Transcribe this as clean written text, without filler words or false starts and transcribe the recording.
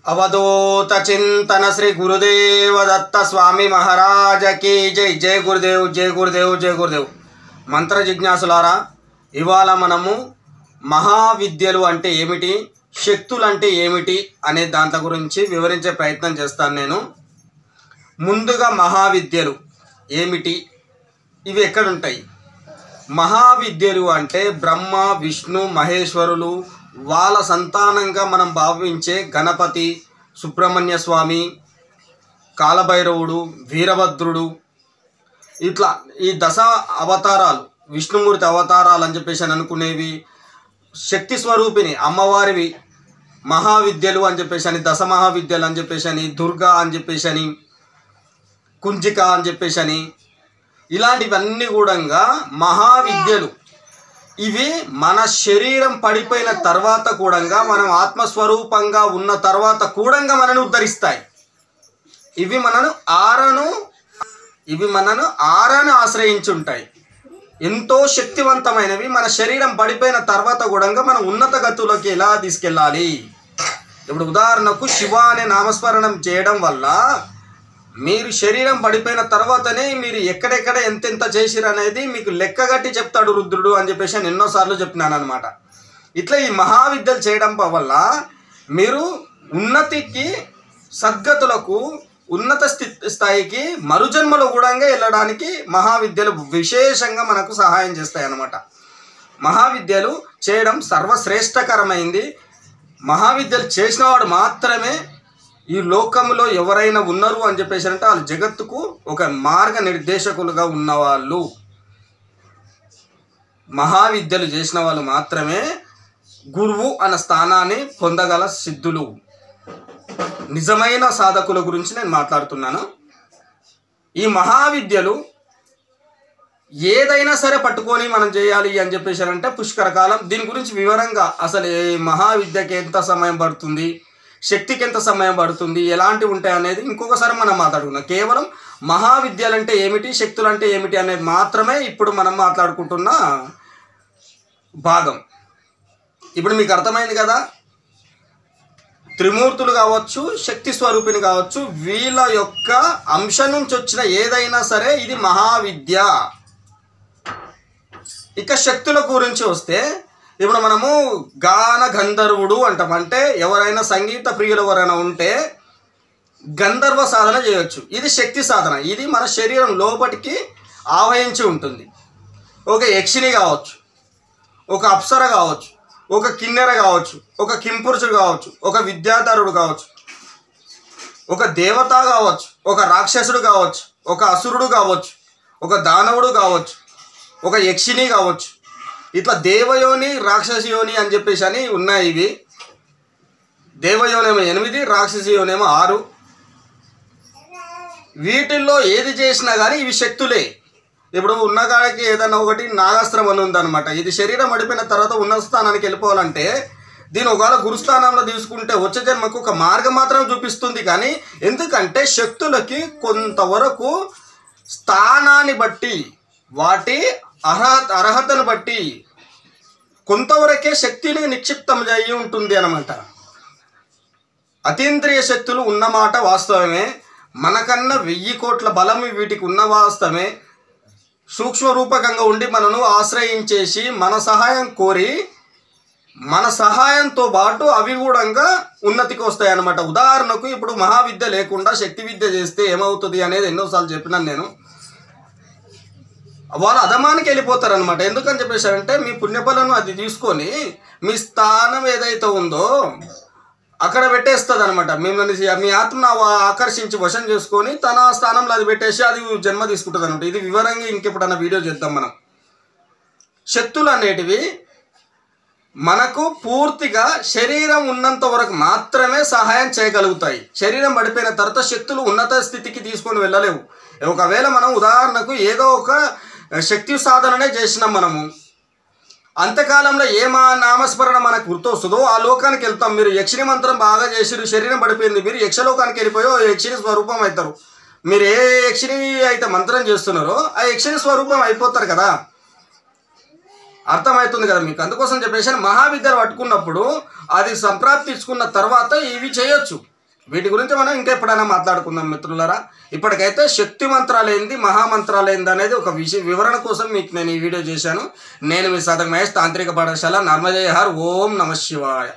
अवधूत चिंतन श्री गुरुदेव दत्त स्वामी महाराज की जय। जय गुरुदेव जय गुरुदेव जय गुरुदेव। मंत्र जिज्ञासुलारा इवाళ మనము మహావిద్యలు అంటే ఏమిటి, శక్తులు అంటే ఏమిటి అనే దాంత గురించి వివరించే ప్రయత్నం చేస్తాను నేను. ముందుగా మహావిద్యలు ఏమిటి, ఇవి ఎక్కడ ఉంటాయి? మహావిద్యలు అంటే బ్రహ్మ విష్ణు మహేశ్వరులు వాళ్ళ సంతానంగా మనం భావించే గణపతి, సుబ్రహ్మణ్య స్వామి, కాలభైరవుడు, వీరభద్రుడు, ఇట్లా ఈ దశ అవతారాలు విష్ణుమూర్తి అవతారాలు అని చెప్పేసి అనుకునేవి, శక్తి స్వరూపిణి అమ్మవారివి మహావిద్యలు అని చెప్పేసి, దశ మహావిద్యలు అని చెప్పేసి, దుర్గా అని చెప్పేసి, కుంజిక అని చెప్పేసి, ఇలాంటివన్నీ కూడా మహావిద్యలు. ఇవి మన శరీరం పడిపోయిన తర్వాత కూడా మనం ఆత్మస్వరూపంగా ఉన్న తర్వాత కూడా మనను ఉద్ధరిస్తాయి. ఇవి మనను ఆరాను ఆశ్రయించుంటాయి. ఎంతో శక్తివంతమైనవి. మన శరీరం పడిపోయిన తర్వాత కూడా మనం ఉన్నత గతులకి ఎలా తీసుకెళ్ళాలి. ఇప్పుడు ఉదాహరణకు శివ అనే నామస్మరణం చేయడం వల్ల మీరు శరీరం పడిపోయిన తర్వాతనే మీరు ఎక్కడెక్కడ ఎంతెంత చేసిరు అనేది మీకు లెక్కగట్టి చెప్తాడు రుద్రుడు అని చెప్పేసి నేను ఎన్నోసార్లు చెప్పినాను అనమాట. ఇట్లా ఈ మహావిద్యలు చేయడం వల్ల మీరు ఉన్నతికి, సద్గతులకు, ఉన్నత స్థాయికి మరుజన్మలో కూడా వెళ్ళడానికి మహావిద్యలు విశేషంగా మనకు సహాయం చేస్తాయి అన్నమాట. మహావిద్యలు చేయడం సర్వశ్రేష్టకరమైంది. మహావిద్యలు చేసిన వాడు మాత్రమే ఈ లోకంలో ఎవరైనా ఉన్నారు అని చెప్పేసి అంటే వాళ్ళు జగత్తుకు ఒక మార్గ నిర్దేశకులుగా ఉన్నవాళ్ళు. మహావిద్యలు చేసిన వాళ్ళు మాత్రమే గురువు అన్న స్థానాన్ని పొందగల సిద్ధులు. నిజమైన సాధకుల గురించి నేను మాట్లాడుతున్నాను. ఈ మహావిద్యలు ఏదైనా సరే పట్టుకొని మనం చేయాలి అని చెప్పేసి అంటే పుష్కరకాలం. దీని గురించి వివరంగా అసలు ఈ మహావిద్యకి ఎంత సమయం పడుతుంది, శక్తికి ఎంత సమయం పడుతుంది, ఎలాంటివి ఉంటాయి అనేది ఇంకొకసారి మనం మాట్లాడుకుందాం. కేవలం మహావిద్యలు అంటే ఏమిటి, శక్తులు అంటే ఏమిటి అనేది మాత్రమే ఇప్పుడు మనం మాట్లాడుకుంటున్న భాగం. ఇప్పుడు మీకు అర్థమైంది కదా. త్రిమూర్తులు కావచ్చు, శక్తి స్వరూపిణి కావచ్చు, వీళ్ళ యొక్క అంశం నుంచి వచ్చిన ఏదైనా సరే ఇది మహావిద్య. ఇక శక్తుల గురించి వస్తే ఇప్పుడు మనము గాన గంధర్వుడు అంటాం. అంటే ఎవరైనా సంగీత ప్రియులు ఎవరైనా ఉంటే గంధర్వ సాధన చేయొచ్చు. ఇది శక్తి సాధన. ఇది మన శరీరం లోపటికి ఆవహించి ఉంటుంది. ఒక యక్షిణి కావచ్చు, ఒక అప్సర కావచ్చు, ఒక కిన్నెర కావచ్చు, ఒక కింపురుషుడు కావచ్చు, ఒక విద్యాధరుడు కావచ్చు, ఒక దేవత కావచ్చు, ఒక రాక్షసుడు కావచ్చు, ఒక అసురుడు కావచ్చు, ఒక దానవుడు కావచ్చు, ఒక యక్షిణి కావచ్చు. ఇట్లా దేవయోని, రాక్షసయోని అని చెప్పేసి అని ఉన్నాయి. ఇవి దేవయోనేమో 8, రాక్షసయోనేమో 6. వీటిల్లో ఏది చేసినా కానీ ఇవి శక్తులే. ఇప్పుడు ఉన్నగాడికి ఏదైనా ఒకటి నాగాస్త్రం అని ఉందన్నమాట. ఇది శరీరం అడిపోయిన తర్వాత ఉన్నత స్థానానికి వెళ్ళిపోవాలంటే దీని ఒకవేళ గురుస్థానంలో తీసుకుంటే వచ్చే జన్మకు ఒక మార్గం మాత్రం చూపిస్తుంది. కానీ ఎందుకంటే శక్తులకి కొంతవరకు స్థానాన్ని బట్టి, వాటి అర్హతను బట్టి కొంతవరకే శక్తిని నిక్షిప్తం అయ్యి ఉంటుంది అన్నమాట. అతీంద్రియ శక్తులు ఉన్నమాట వాస్తవమే. మనకన్నా 1000 కోట్ల బలం వీటికి ఉన్న వాస్తవమే. సూక్ష్మరూపకంగా ఉండి మనను ఆశ్రయించేసి మన సహాయం కోరి మన సహాయంతో పాటు అవి కూడా ఉన్నతికి వస్తాయి అన్నమాట. ఉదాహరణకు ఇప్పుడు మహావిద్య లేకుండా శక్తి విద్య చేస్తే ఏమవుతుంది అనేది ఎన్నోసార్లు చెప్పినాను నేను. వాళ్ళు అధమానికి వెళ్ళిపోతారు అనమాట. ఎందుకని చెప్పేసారంటే మీ పుణ్యఫలను అది తీసుకొని మీ స్థానం ఏదైతే ఉందో అక్కడ పెట్టేస్తుంది అనమాట. మిమ్మల్ని మీ ఆత్మను ఆకర్షించి వశం చేసుకొని తన స్థానంలో అది పెట్టేసి అది జన్మ తీసుకుంటుంది అనమాట. ఇది వివరంగా ఇంకెప్పుడన్నా వీడియో చేద్దాం మనం. శక్తులు అనేటివి మనకు పూర్తిగా శరీరం ఉన్నంత వరకు మాత్రమే సహాయం చేయగలుగుతాయి. శరీరం పడిపోయిన తర్వాత శక్తులు ఉన్నత స్థితికి తీసుకొని వెళ్ళలేవు. ఒకవేళ మనం ఉదాహరణకు ఏదో ఒక శక్తి సాధననే చేసినాం మనము, అంతకాలంలో ఏ నామస్మరణ మనకు గుర్తొస్తుందో ఆ లోకానికి వెళ్తాం. మీరు యక్షిణి మంత్రం బాగా చేసిరు, శరీరం పడిపోయింది, మీరు యక్షలోకానికి వెళ్ళిపోయో యక్షిణి స్వరూపం అవుతారు. మీరు ఏ యక్షిణి అయితే మంత్రం చేస్తున్నారో ఆ యక్షిణి స్వరూపం అయిపోతారు కదా. అర్థమవుతుంది కదా మీకు. అందుకోసం చెప్పేసి మహావిద్యను పట్టుకున్నప్పుడు అది సంప్రాప్తించుకున్న తర్వాత ఇవి చేయొచ్చు. వీటి గురించి మనం ఇంకా ఎప్పుడైనా మాట్లాడుకుందాం మిత్రులారా. ఇప్పటికైతే శక్తి మంత్రాలు ఏంది, మహామంత్రాలు ఏంది అనేది ఒక వివరణ కోసం మీకు నేను ఈ వీడియో చేశాను. నేను మీ సాధక మహేష్, తాంత్రిక పాఠశాల, నర్మదేహర్. ఓం నమ శివాయ.